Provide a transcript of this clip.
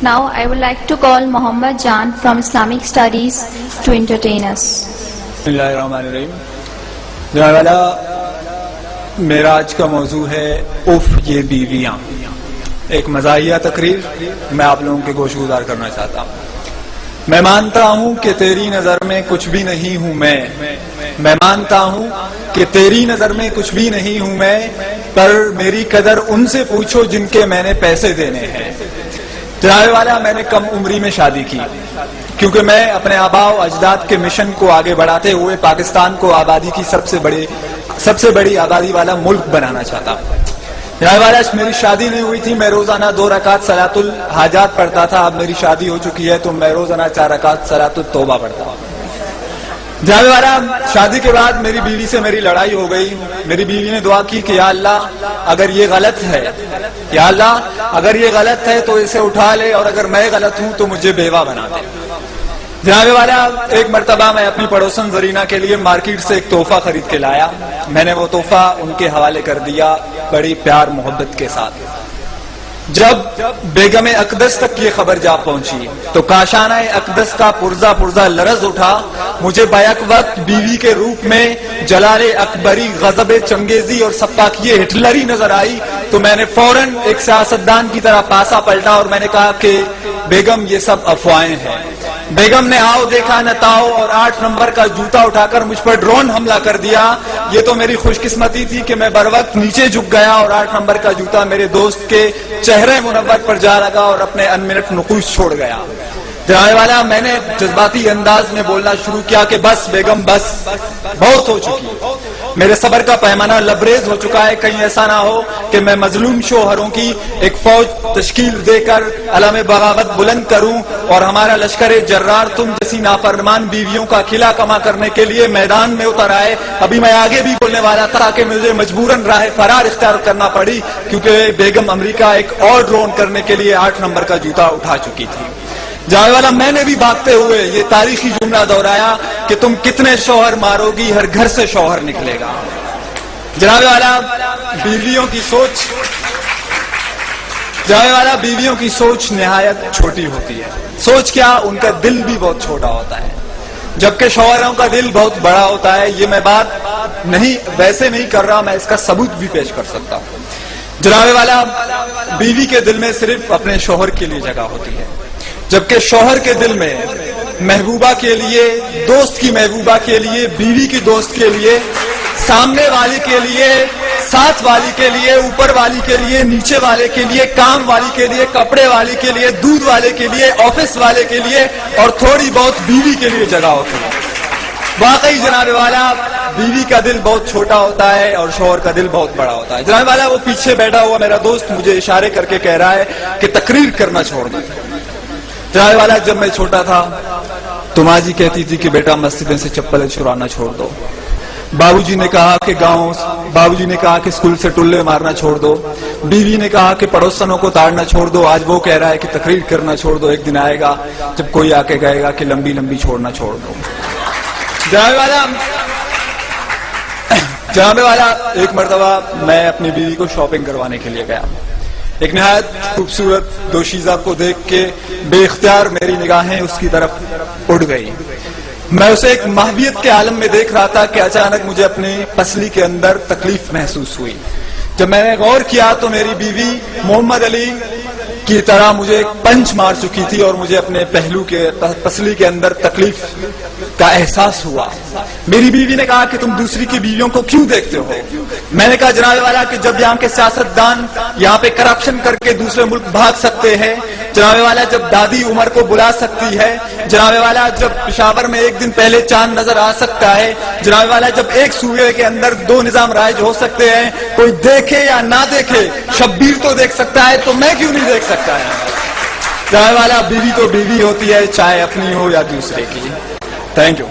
Now I would like to call Muhammad Jan from Islamic Studies to entertain us. Bismillahirrahmanirrahim. جناب والا میرا آج کا موضوع ہے اف یہ بیویاں. ایک مزاحیہ تقریر میں آپ لوگوں کے گوش گزار کرنا چاہتا ہوں. میں مانتا ہوں کہ تیری نظر میں کچھ بھی نہیں ہوں میں مانتا ہوں کہ تیری نظر میں کچھ بھی نہیں ہوں میں، پر میری قدر ان سے پوچھو جن کے میں نے پیسے دینے ہیں. جناب والا میں نے کم عمری میں شادی کی کیونکہ میں اپنے آباء و اجداد کے مشن کو آگے بڑھاتے ہوئے پاکستان کو آبادی کی سب سے بڑی آبادی والا ملک بنانا چاہتا ہوں. جناب والا میری شادی نہیں ہوئی تھی، میں روزانہ 2 رکعت صلاۃ الحاجات پڑھتا تھا. اب میری شادی ہو چکی ہے تو میں روزانہ 4 رکعت صلاۃ التوبہ پڑھتا ہوں. جناب والا شادی کے بعد میری بیوی سے میری لڑائی ہو گئی. میری بیوی نے دعا کی کہ یا اللہ اگر یہ غلط ہے، یا اللہ اگر یہ غلط ہے تو اسے اٹھا لے، اور اگر میں غلط ہوں تو مجھے بیوہ بنا دے. جناب والا ایک مرتبہ میں اپنی پڑوسن زرینہ کے لیے مارکیٹ سے ایک تحفہ خرید کے لایا. میں نے وہ تحفہ ان کے حوالے کر دیا بڑی پیار محبت کے ساتھ. جب بیگم اقدس تک یہ خبر جا پہنچی تو کاشانہ اقدس کا پرزا لرز اٹھا. مجھے بیک وقت بیوی کے روپ میں جلال اکبری، غضب چنگیزی اور سپاکیے ہٹلری نظر آئی تو میں نے فوراً ایک سیاستدان کی طرح پاسا پلٹا اور میں نے کہا کہ بیگم یہ سب افواہیں ہیں. بیگم نے آؤ دیکھا نہ تاؤ اور 8 نمبر کا جوتا اٹھا کر مجھ پر ڈرون حملہ کر دیا. یہ تو میری خوش قسمتی تھی کہ میں بر وقت نیچے جھک گیا اور 8 نمبر کا جوتا میرے دوست کے چہرے منور پر جا لگا اور اپنے انمنٹ نقوش چھوڑ گیا. جناب والا میں نے جذباتی انداز میں بولنا شروع کیا کہ بس بیگم بس، بہت ہو چکی، میرے صبر کا پیمانہ لبریز ہو چکا ہے. کہیں ایسا نہ ہو کہ میں مظلوم شوہروں کی ایک فوج تشکیل دے کر علم بغاوت بلند کروں اور ہمارا لشکر جرار تم جیسی نافرمان بیویوں کا قلعہ کما کرنے کے لیے میدان میں اتر آئے. ابھی میں آگے بھی بولنے والا تھا کہ مجھے مجبوراً راہ فرار اختیار کرنا پڑی کیونکہ بیگم امریکہ ایک اور ڈرون کرنے کے لیے 8 نمبر کا جوتا اٹھا چکی تھی. جناب والا میں نے بھی بھاگتے ہوئے یہ تاریخی جملہ دہرایا کہ تم کتنے شوہر مارو گی، ہر گھر سے شوہر نکلے گا. جناب والا بیویوں کی سوچ نہایت چھوٹی ہوتی ہے. سوچ کیا، ان کا دل بھی بہت چھوٹا ہوتا ہے، جبکہ شوہروں کا دل بہت بڑا ہوتا ہے. یہ میں بات ویسے نہیں کر رہا، میں اس کا ثبوت بھی پیش کر سکتا ہوں. جناب والا بیوی کے دل میں صرف اپنے شوہر کے لیے جگہ ہوتی ہے، جبکہ شوہر کے دل میں محبوبہ کے لیے، دوست کی محبوبہ کے لیے، بیوی کی دوست کے لیے، سامنے والی کے لیے، ساتھ والی کے لیے، اوپر والی کے لیے، نیچے والے کے لیے، کام والی کے لیے، کپڑے والی کے لیے، دودھ والے کے لیے، آفس والے کے لیے اور تھوڑی بہت بیوی کے لیے جگہ ہوتی ہے. واقعی جناب والا بیوی کا دل بہت چھوٹا ہوتا ہے اور شوہر کا دل بہت بڑا ہوتا ہے. جناب والا وہ پیچھے بیٹھا ہوا میرا دوست مجھے اشارے کر کے کہہ رہا ہے کہ تقریر کرنا چھوڑ دیں. جناب والا جب میں چھوٹا تھا تو ماں جی کہتی تھی کہ بیٹا مسجدیں سے چپلیں چرانا چھوڑ دو. بابو جی نے کہا کہ اسکول سے ٹلے مارنا چھوڑ دو. بیوی نے کہا کہ پڑوسنوں کو تاڑنا چھوڑ دو. آج وہ کہہ رہا ہے کہ تقریر کرنا چھوڑ دو. ایک دن آئے گا جب کوئی آ کے کہے گا کہ لمبی لمبی چھوڑنا چھوڑ دو. جناب والا ایک مرتبہ میں اپنی بیوی کو شاپنگ کروانے کے لیے گیا. ایک نہایت خوبصورت دوشیزہ کو دیکھ کے بے اختیار میری نگاہیں اس کی طرف اڑ گئی. میں اسے ایک محبیت کے عالم میں دیکھ رہا تھا کہ اچانک مجھے اپنی پسلی کے اندر تکلیف محسوس ہوئی. جب میں نے غور کیا تو میری بیوی محمد علی کی طرح مجھے ایک پنچ مار چکی تھی اور مجھے اپنے پہلو کے پسلی کے اندر تکلیف کا احساس ہوا. میری بیوی نے کہا کہ تم دوسری کی بیویوں کو کیوں دیکھتے ہو؟ میں نے کہا جناب والا کہ جب یہاں کے سیاستدان یہاں پہ کرپشن کر کے دوسرے ملک بھاگ سکتے ہیں، جناب والا جب دادی عمر کو بلا سکتی ہے، جناب والا جب پشاور میں ایک دن پہلے چاند نظر آ سکتا ہے، جناب والا جب ایک صوبے کے اندر 2 نظام رائج ہو سکتے ہیں، کوئی دیکھے یا نہ دیکھے شبیر تو دیکھ سکتا ہے تو میں کیوں نہیں دیکھ سکتا ہے؟ جناب والا بیوی تو بیوی ہوتی ہے، چاہے اپنی ہو یا دوسرے کی. Thank you.